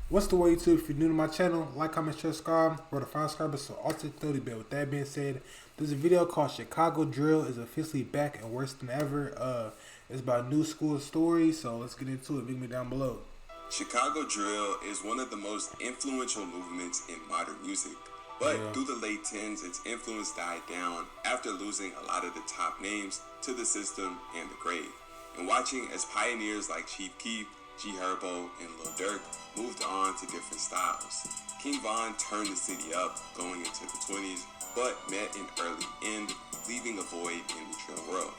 What's the way YouTube? If you're new to my channel, like, comment, share, subscribe. Bro, the 5 subscribers, so also 30 bit. With that being said, there's a video called Chicago Drill is officially back and worse than ever. It's about new school stories, so let's get into it. Link me down below. Chicago Drill is one of the most influential movements in modern music. But through the late 10s, its influence died down after losing a lot of the top names to the system and the grave. And watching as pioneers like Chief Keef, G Herbo, and Lil Durk moved on to different styles. King Von turned the city up going into the 20s, but met an early end, leaving a void in the drill world.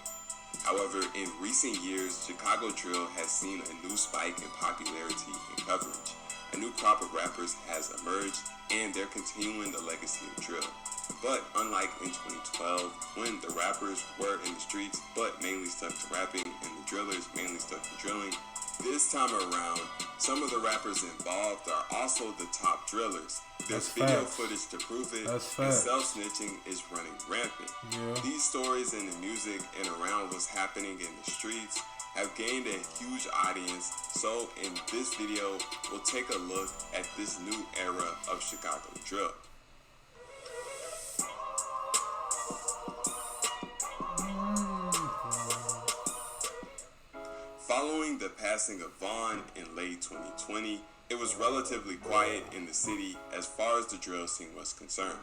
However, in recent years, Chicago Drill has seen a new spike in popularity and coverage. A new crop of rappers has emerged, and they're continuing the legacy of drill. But unlike in 2012, when the rappers were in the streets but mainly stuck to rapping and the drillers mainly stuck to drilling, this time around, some of the rappers involved are also the top drillers. There's video footage to prove it, and self-snitching is running rampant. These stories in the music and around what's happening in the streets have gained a huge audience, so in this video, we'll take a look at this new era of Chicago drill. Following the passing of Von in late 2020, it was relatively quiet in the city as far as the drill scene was concerned.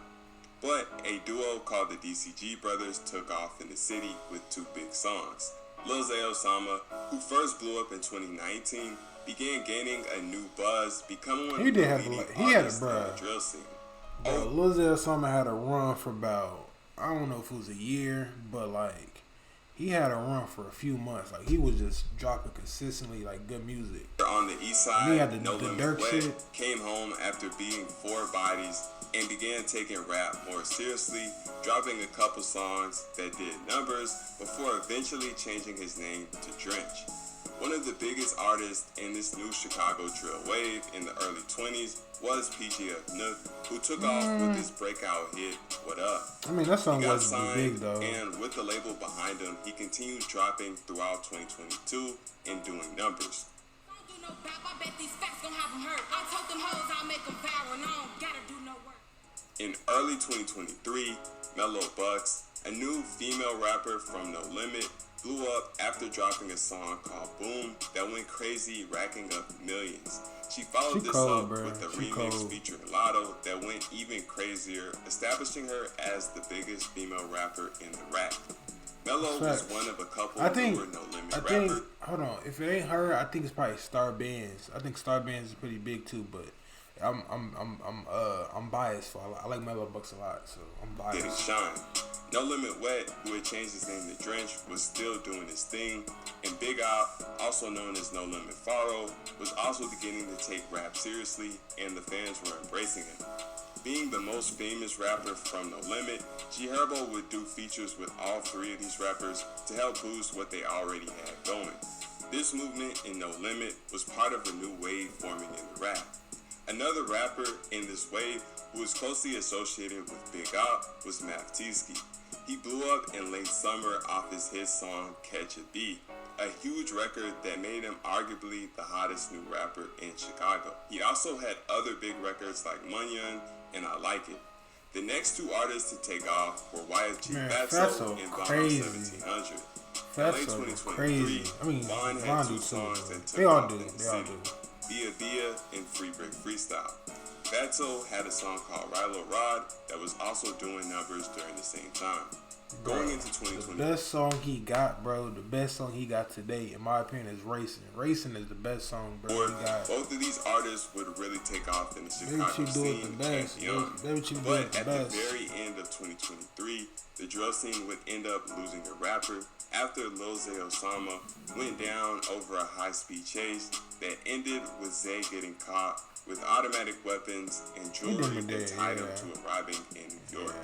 But a duo called the DCG Brothers took off in the city with two big songs. Lil Zay Osama, who first blew up in 2019, began gaining a new buzz, becoming one of the leading artists in the drill scene. Lil Zay Osama had a run for about, I don't know if it was a year, but like, he had a run for a few months. Like, he was just dropping consistently, like, good music. On the east side, he had the Durk shit. Came home after beating 4 bodies and began taking rap more seriously, dropping a couple songs that did numbers before eventually changing his name to Drench. One of the biggest artists in this new Chicago drill wave in the early 20s was PGF Nook, who took off with his breakout hit, What Up? I mean, that song wasn't big, though. And with the label behind him, he continued dropping throughout 2022 and doing numbers. In early 2023, Mellow Bucks, a new female rapper from No Limit, blew up after dropping a song called Boom that went crazy, racking up millions. She followed this up with a remix featuring Lotto that went even crazier, establishing her as the biggest female rapper in the rap. Mello was one of a couple who were No Limit rappers. Hold on, if it ain't her, I think it's probably Star Bands. I think Star Bands is pretty big too, but I'm biased for I like Mellow Bucks a lot, so I'm biased. Didn't shine. No Limit Wet, who had changed his name to Drench, was still doing his thing, and Big Op, also known as No Limit Faro, was also beginning to take rap seriously, and the fans were embracing him. Being the most famous rapper from No Limit, G Herbo would do features with all 3 of these rappers to help boost what they already had going. This movement in No Limit was part of a new wave forming in the rap. Another rapper in this wave who was closely associated with Big Op was Math Tski. He blew up in late summer off his hit song Catch a Beat, a huge record that made him arguably the hottest new rapper in Chicago. He also had other big records like Munyon and I Like It. The next 2 artists to take off were YFG Fatso and Von 1700. In late 2023, Von had 2 songs that took off in the city, Via Via and Free Break Freestyle. Fatso had a song called Rilo Rod that was also doing numbers during the same time. Going into 2020, the best song he got, bro, the best song he got today, in my opinion, is Racing. Racing is the best song, bro. Both of these artists would really take off in the Chicago scene and beyond. But at the very end of 2023, the drill scene would end up losing a rapper after Lil Zay Osama went down over a high-speed chase that ended with Zay getting caught with automatic weapons and jewelry that tied him to arriving in New York.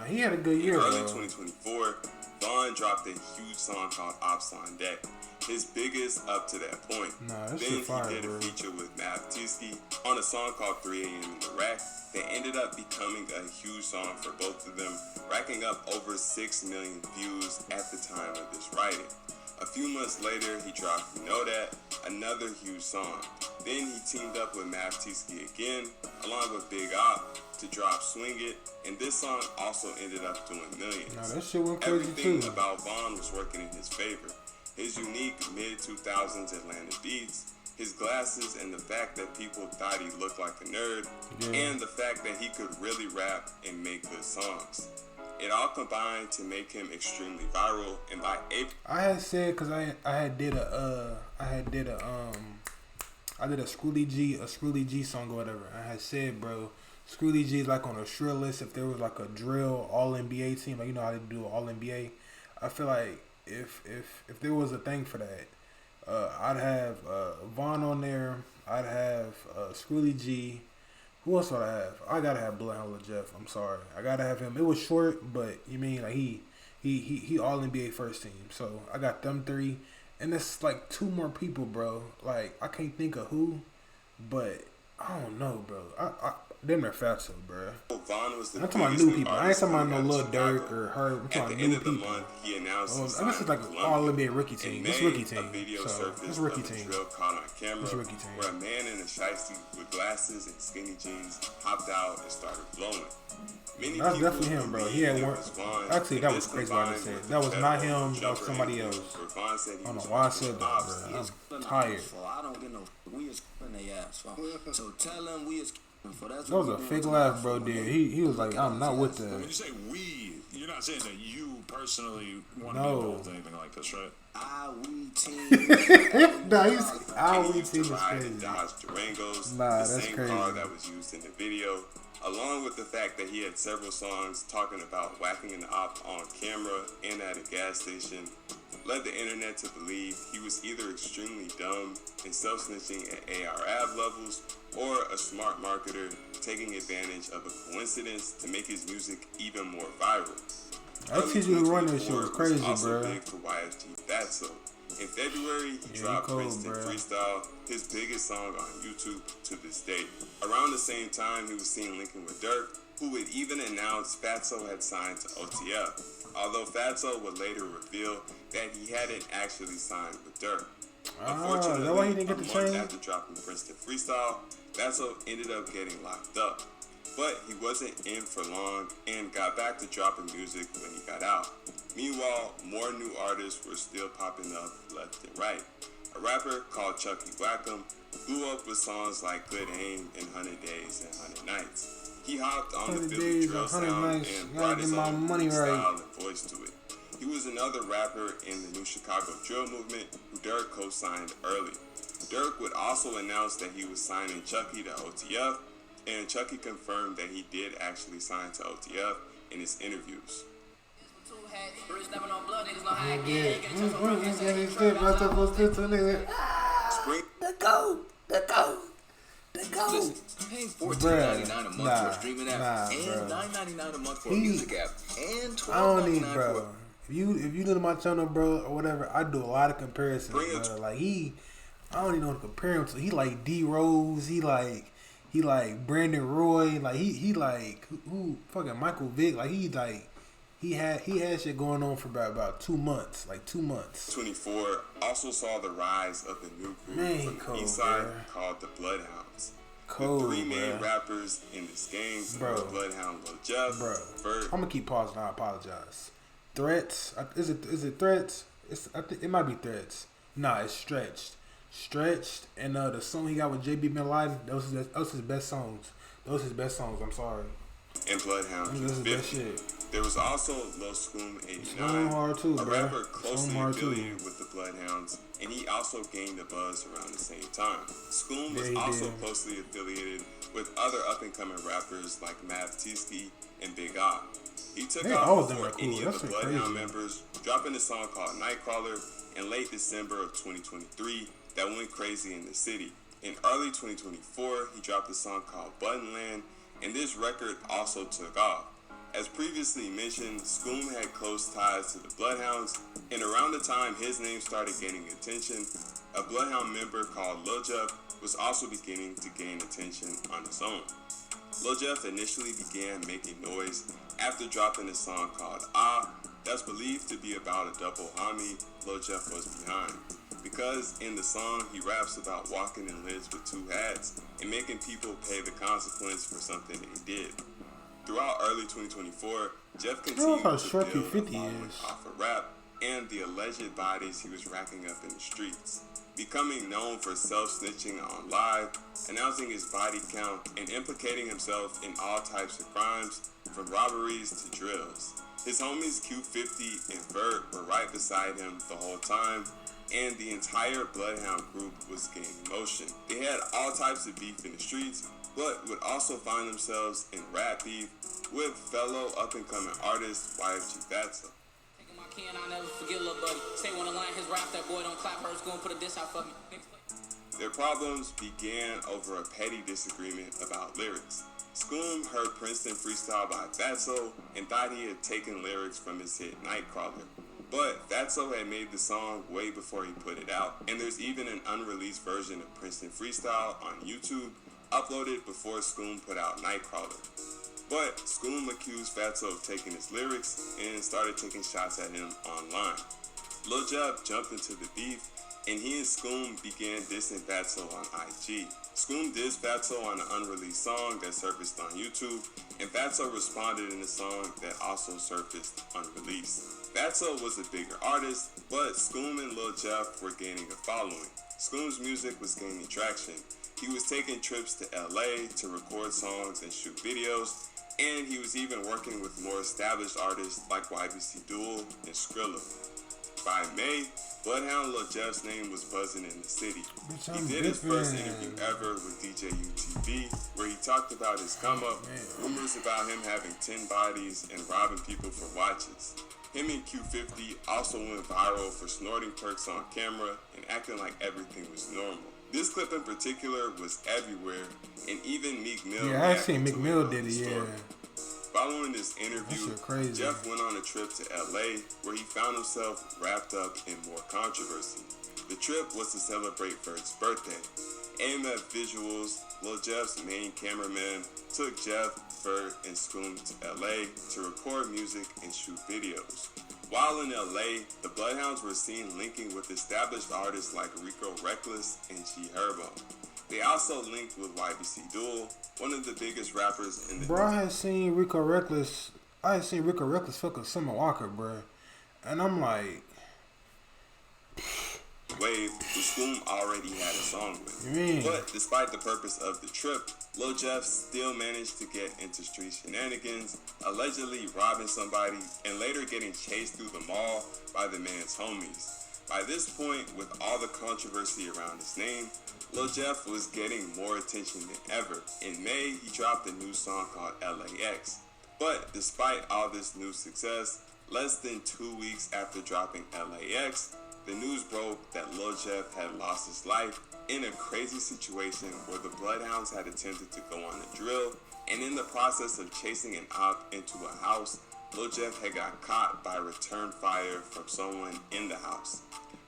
He had a good year. In early 2024, Von dropped a huge song called Ops on Deck, his biggest up to that point. Then he did a feature with Math Tski on a song called 3 AM in the Rack that ended up becoming a huge song for both of them, racking up over 6 million views at the time of this writing. A few months later, he dropped You Know That, another huge song. Then he teamed up with Mav Tski again, along with Big Op, to drop Swing It, and this song also ended up doing millions. Nah, that shit went crazy Everything too. about Vaughn was working in his favor. His unique mid-2000s Atlanta beats, his glasses, and the fact that people thought he looked like a nerd, and the fact that he could really rap and make good songs. It all combined to make him extremely viral, and by April, I had said, cause I did a Scrooly G song or whatever. I had said, bro, Scrooly G is like on a Shrill list. If there was like a drill All NBA team, like you know how they do All NBA, I feel like if there was a thing for that, I'd have Vaughn on there. I'd have Scrooly G. Who else would I have? I gotta have Bloodhound Lil Jeff. I'm sorry, I gotta have him. It was short, but you mean like he All NBA first team. So I got them three, and it's like two more people, bro. Like I can't think of who, but I don't know, bro. Them are Fatso, bro. Vaughn was the I'm talking about new people. I ain't talking about no Lil Durk or her. I'm talking about new people. Month, he announced I guess it's like an All NBA rookie team. It's rookie team. So it's rookie team. It's rookie team. Where a man in a shiesty with glasses and skinny jeans hopped out and started blowing. That's definitely him, bro. He had one. Actually, that was crazy what I just said. That was not him. That was somebody else. I don't know why I said that, bro. I'm tired. I don't get no. We is in their ass. So tell them we is. That was a fake laugh, bro, dude. He was like, I'm not with that. When you say we, you're not saying that you personally want to be involved in anything like this, right? We team. Nah, we team is crazy. Dodge Durangos, nah, the that's same crazy. car that was used in the video, along with the fact that he had several songs talking about whacking an op on camera and at a gas station, led the internet to believe he was either extremely dumb and self-snitching at ARAB levels, or a smart marketer taking advantage of a coincidence to make his music even more viral. That teach you who run this shit was crazy, also bro. big for YFG Fatso. In February, he dropped Princeton bro. Freestyle, his biggest song on YouTube to this day. Around the same time, he was seen linking with Durk, who would even announce Fatso had signed to OTF, although Fatso would later reveal that he hadn't actually signed with Durk. Unfortunately, that why he didn't get the a month chain? after dropping Princeton Freestyle, Fatso ended up getting locked up. But he wasn't in for long and got back to dropping music when he got out. Meanwhile, more new artists were still popping up left and right. A rapper called Chucky Wackham blew up with songs like Good Aim and 100 Days and 100 Nights. He hopped on the 100 Philly days, drill 100 sound nights. and Gotta brought get his my own money unique right. style and voice to it. He was another rapper in the new Chicago drill movement who Durk co-signed early. Durk would also announce that he was signing Chucky to OTF, and Chucky confirmed that he did actually sign to OTF in his interviews. The goat. Paying $14.99 a month for a streaming app and $9.99 a month for a music app and $12.99 bro. If you look at my channel, bro, or whatever, I do a lot of comparisons, bro. Like I don't even know what to compare him to. He like D Rose. He like Brandon Roy. Like he like who fucking Michael Vick. Like he had shit going on for about 2 months. Like 2 months. 24 also saw the rise of the new group from the East Side called the Bloodhounds. The three main rappers in this game were Bloodhound Lil Jeff, bro. I'm gonna keep pausing. I apologize. Threats. Is it Threats? I think it might be Threats. Nah, it's Stretched, and the song he got with JB Bin Laden, those his best songs. Those his best songs. I'm sorry. And Bloodhound was 50. There was also Lil Scoom 89, a rapper closely affiliated with the Bloodhounds, and he also gained a buzz around the same time. Scoom was also closely affiliated with other up-and-coming rappers like Mav Tski and Big Op. He took off before any of the Bloodhound members, dropping a song called Nightcrawler in late December of 2023 that went crazy in the city. In early 2024, he dropped a song called Buttonland, and this record also took off. As previously mentioned, Scoom had close ties to the Bloodhounds, and around the time his name started gaining attention, a Bloodhound member called Lil Jeff was also beginning to gain attention on his own. Lil Jeff initially began making noise after dropping a song called Ah, that's believed to be about a double homie Lil Jeff was behind. Because in the song, he raps about walking in lids with two hats and making people pay the consequence for something they did. Throughout early 2024, Jeff continued to build a following off of rap and the alleged bodies he was racking up in the streets, becoming known for self-snitching on live, announcing his body count, and implicating himself in all types of crimes, from robberies to drills. His homies Q50 and Vert were right beside him the whole time, and the entire Bloodhound group was gaining motion. They had all types of beef in the streets, but would also find themselves in rap beef with fellow up-and-coming artist YFG Fatso. I'll never forget little buddy. Say when the line his rap, that boy don't clap her, gonna put a diss out for me. Their problems began over a petty disagreement about lyrics. Scoom heard Princeton freestyle by Fatso and thought he had taken lyrics from his hit Nightcrawler. But Fatso had made the song way before he put it out, and there's even an unreleased version of Princeton freestyle on YouTube, uploaded before Scoom put out Nightcrawler. But Scoom accused Fatso of taking his lyrics and started taking shots at him online. Lil Jeff jumped into the beef, and he and Scoom began dissing Fatso on IG. Scoom dissed Fatso on an unreleased song that surfaced on YouTube, and Fatso responded in a song that also surfaced unreleased. Fatso was a bigger artist, but Scoom and Lil Jeff were gaining a following. Scoom's music was gaining traction. He was taking trips to LA to record songs and shoot videos, and he was even working with more established artists like YBC Duel and Skrilla. By May, Bloodhound Lil Jeff's name was buzzing in the city. He did his first interview ever with DJ UTV, where he talked about his come up, rumors about him having 10 bodies and robbing people for watches. Him and Q50 also went viral for snorting perks on camera and acting like everything was normal. This clip in particular was everywhere, and even Meek Mill. Yeah, I seen Meek Mill did it, yeah. Following this interview, Jeff went on a trip to LA where he found himself wrapped up in more controversy. The trip was to celebrate Vert's birthday. AMF Visuals, Lil Jeff's main cameraman, took Jeff, Vert, and Scoom to LA to record music and shoot videos. While in LA, the Bloodhounds were seen linking with established artists like Rico Reckless and G Herbo. They also linked with YBC Duel, one of the biggest rappers in the... Bro, I had seen Rico Reckless fuck with Summer Walker, bro. And I'm like... Wave, who Scoom already had a song with. But despite the purpose of the trip, Lil Jeff still managed to get into street shenanigans, allegedly robbing somebody, and later getting chased through the mall by the man's homies. By this point, with all the controversy around his name, Lil Jeff was getting more attention than ever. In May, he dropped a new song called LAX. But despite all this new success, less than 2 weeks after dropping LAX, the news broke that Lil Jeff had lost his life in a crazy situation where the Bloodhounds had attempted to go on a drill, and in the process of chasing an op into a house, Lil Jeff had got caught by return fire from someone in the house.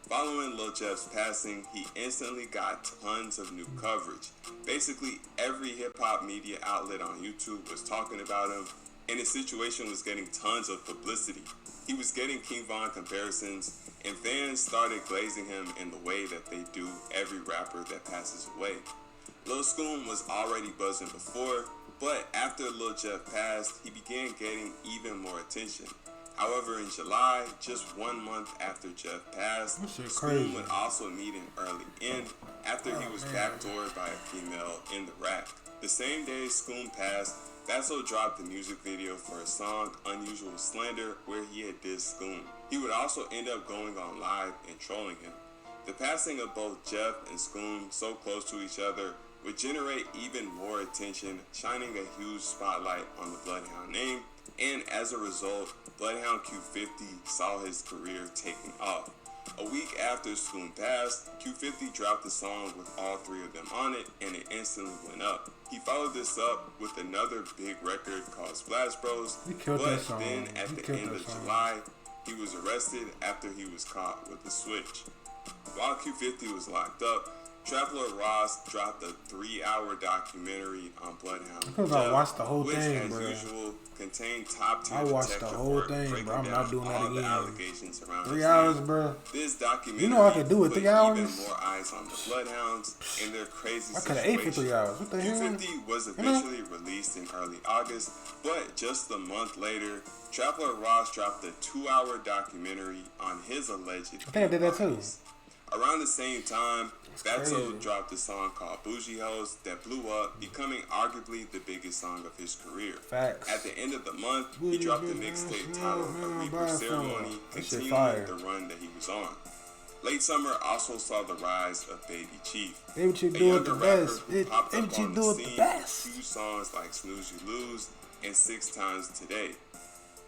Following Lil Jeff's passing, he instantly got tons of new coverage. Basically, every hip-hop media outlet on YouTube was talking about him, and his situation was getting tons of publicity. He was getting King Von comparisons, and fans started glazing him in the way that they do every rapper that passes away. Lil Scoom was already buzzing before, but after Lil Jeff passed, he began getting even more attention. However, in July, just 1 month after Jeff passed, Scoom would also meet an early end after he was backdoored by a female in the rack. The same day Scoom passed, Fatso dropped the music video for his song Unusual Slander, where he had dissed Scoom. He would also end up going on live and trolling him. The passing of both Jeff and Scoom so close to each other would generate even more attention, shining a huge spotlight on the Bloodhound name, and as a result, Bloodhound Q50 saw his career taking off. A week after Scoom passed, Q50 dropped a song with all three of them on it, and it instantly went up. He followed this up with another big record called Splash Bros, but then at the end of July, he was arrested after he was caught with the switch. While Q50 was locked up, Traveler Ross dropped a 3-hour documentary on Bloodhound. Because I watched the whole thing, bro. Which, as usual, contained top-tier I watched the whole thing, bro. I'm not doing that again. Allegations around 3 hours, bro. This documentary, you know I could do it 3 hours. Even more eyes on the Bloodhounds and their crazy I could have ate for 3 hours. What the hell? Q50 was eventually released in early August, but just a month later, Traveler Ross dropped a 2-hour documentary on his alleged. I think I did that too. Around the same time, Fatso dropped a song called Bougie Hoes that blew up, becoming arguably the biggest song of his career. Facts. At the end of the month, he dropped a mixtape titled A Reaper Ceremony, continuing the run that he was on. Late summer also saw the rise of Baby Chief. Baby Chief do it the best. Baby Chief do it the best. Few songs like Snooze You Lose and 6 Times Today.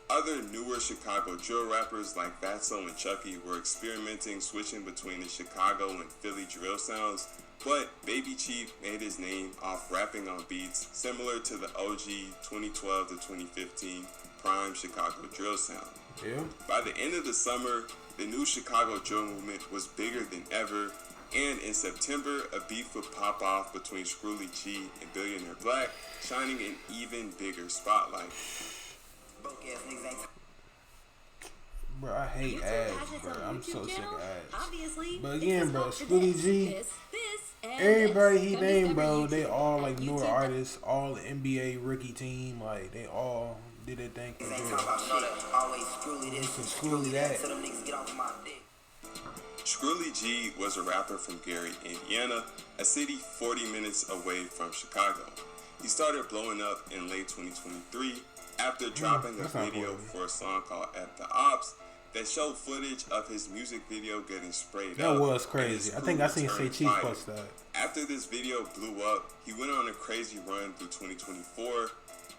Other newer Chicago drill rappers like Fatso and Chucky were experimenting, switching between the Chicago and Philly drill sounds, but Baby Chief made his name off rapping on beats similar to the OG 2012 to 2015 prime Chicago drill sound. Yeah. By the end of the summer, the new Chicago drill movement was bigger than ever, and in September, a beef would pop off between Scrooly G and Billionaire Black, shining an even bigger spotlight. Bro, I hate ads, bro. I'm so sick of ads. But again, bro, Scrooly G, everybody he named, bro, they all like newer artists, all the NBA rookie team, like they all did their thing for good. So Scrooly that. Scrooly G was a rapper from Gary, Indiana, a city 40 minutes away from Chicago. He started blowing up in late 2023 after dropping a video for a song called At the Ops that showed footage of his music video getting sprayed up. That was crazy. I think I seen Say Chief post that. After this video blew up, he went on a crazy run through 2024,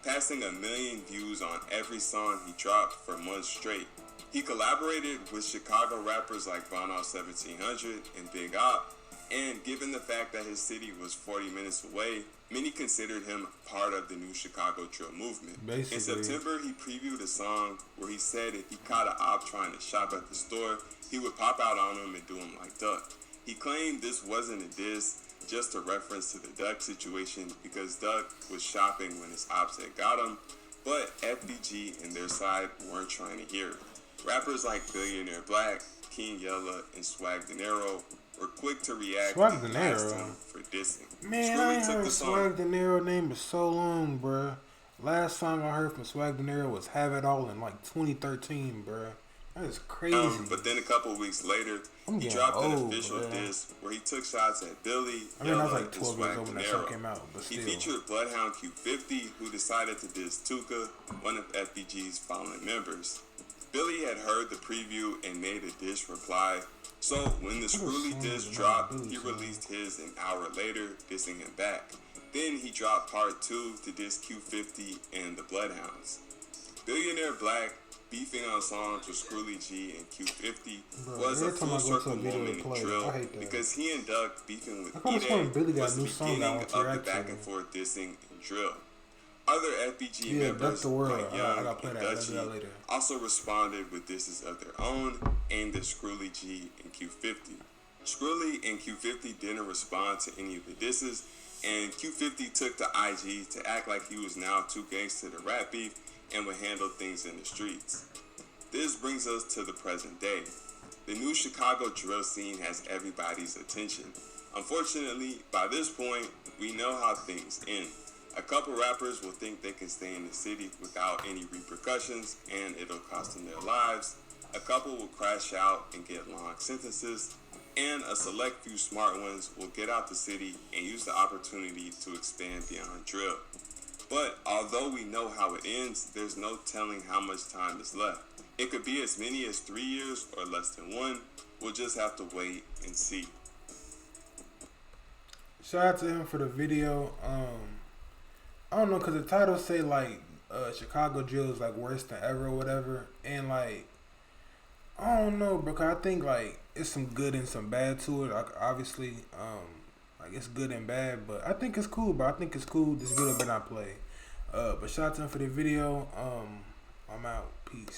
passing 1 million views on every song he dropped for months straight. He collaborated with Chicago rappers like Von 1700 and Big Op, and given the fact that his city was 40 minutes away, many considered him part of the new Chicago drill movement. Basically. In September, he previewed a song where he said if he caught an op trying to shop at the store, he would pop out on him and do him like Duck. He claimed this wasn't a diss, just a reference to the Duck situation because Duck was shopping when his ops had got him, but FBG and their side weren't trying to hear it. Rappers like Billionaire Black, King Yella, and Swag Dinero were quick to react Swag and Dinero blast him for dissing. Man, I ain't heard Swag Dinero name in so long, bruh. Last song I heard from Swag Dinero was Have It All in like 2013, bruh. That is crazy. But then a couple of weeks later, he dropped an official diss where he took shots at Billy, I was like 12 years old when that song came out, but still. He featured Bloodhound Q50, who decided to diss Tuka, one of FBG's fallen members. Billy had heard the preview and made a diss reply. So when the Scrooly diss dropped, he released his an hour later, dissing him back. Then he dropped part 2 to diss Q50 and the Bloodhounds. Billionaire Black beefing on songs with Scrooly G and Q50 was a full circle moment in drill because he and Duck beefing with E-Day was the beginning of the back and forth dissing in drill. Other FBG members like Young and Dutchy also responded with disses of their own aimed at Scrooly G and Q50. Scrooly and Q50 didn't respond to any of the disses, and Q50 took to IG to act like he was now too gangster to rap beef and would handle things in the streets. This brings us to the present day. The new Chicago drill scene has everybody's attention. Unfortunately, by this point, we know how things end. A couple rappers will think they can stay in the city without any repercussions and it'll cost them their lives. A couple will crash out and get long sentences. And a select few smart ones will get out the city and use the opportunity to expand beyond drill. But although we know how it ends, there's no telling how much time is left. It could be as many as 3 years or less than 1. We'll just have to wait and see. Shout out to him for the video. I don't know, cause the title say like Chicago drill is like worse than ever or whatever, and like I don't know, bro. Cause I think like it's some good and some bad to it. Like obviously, like it's good and bad, but I think it's cool. But I think it's cool. This video better not play. But shout out to him for the video. I'm out. Peace.